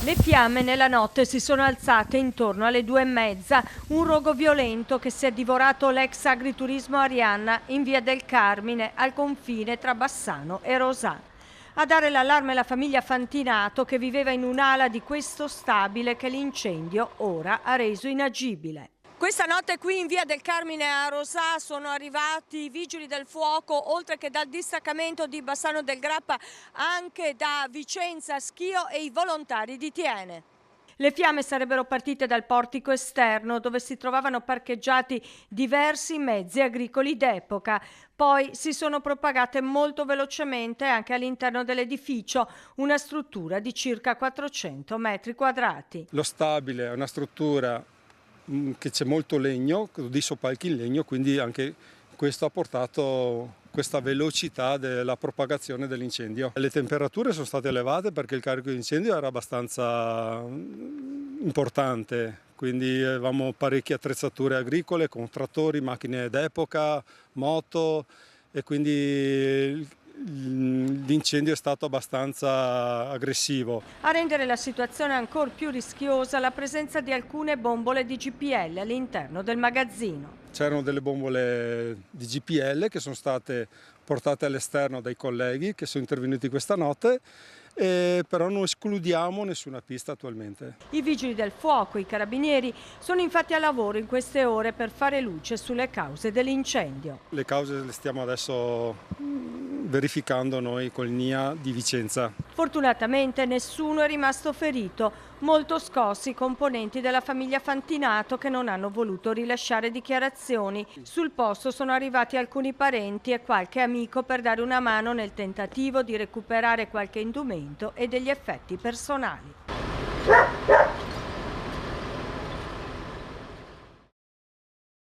Le fiamme nella notte si sono alzate intorno alle 2:30, un rogo violento che si è divorato l'ex agriturismo Arianna in via del Carmine, al confine tra Bassano e Rosà. A dare l'allarme la famiglia Fantinato, che viveva in un'ala di questo stabile che l'incendio ora ha reso inagibile. Questa notte qui in via del Carmine a Rosà sono arrivati i vigili del fuoco, oltre che dal distaccamento di Bassano del Grappa, anche da Vicenza Schio e i volontari di Tiene. Le fiamme sarebbero partite dal portico esterno, dove si trovavano parcheggiati diversi mezzi agricoli d'epoca. Poi si sono propagate molto velocemente anche all'interno dell'edificio, una struttura di circa 400 metri quadrati. Lo stabile è una struttura che c'è molto legno, di soppalchi in legno, quindi anche questo ha portato questa velocità della propagazione dell'incendio. Le temperature sono state elevate perché il carico di incendio era abbastanza importante, quindi avevamo parecchie attrezzature agricole con trattori, macchine d'epoca, moto, e quindi l'incendio è stato abbastanza aggressivo. A rendere la situazione ancora più rischiosa la presenza di alcune bombole di GPL all'interno del magazzino. C'erano delle bombole di GPL che sono state portate all'esterno dai colleghi che sono intervenuti questa notte, però non escludiamo nessuna pista attualmente. I vigili del fuoco, i carabinieri, sono infatti a lavoro in queste ore per fare luce sulle cause dell'incendio. Le cause le stiamo adesso verificando noi col NIA di Vicenza. Fortunatamente nessuno è rimasto ferito, molto scossi i componenti della famiglia Fantinato, che non hanno voluto rilasciare dichiarazioni. Sul posto sono arrivati alcuni parenti e qualche amico per dare una mano nel tentativo di recuperare qualche indumento e degli effetti personali.